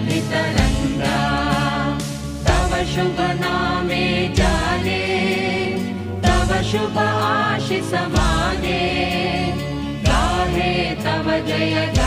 तरंगा तव शुभ नामे जाने तव शुभ आशीष माने गाहे तव जय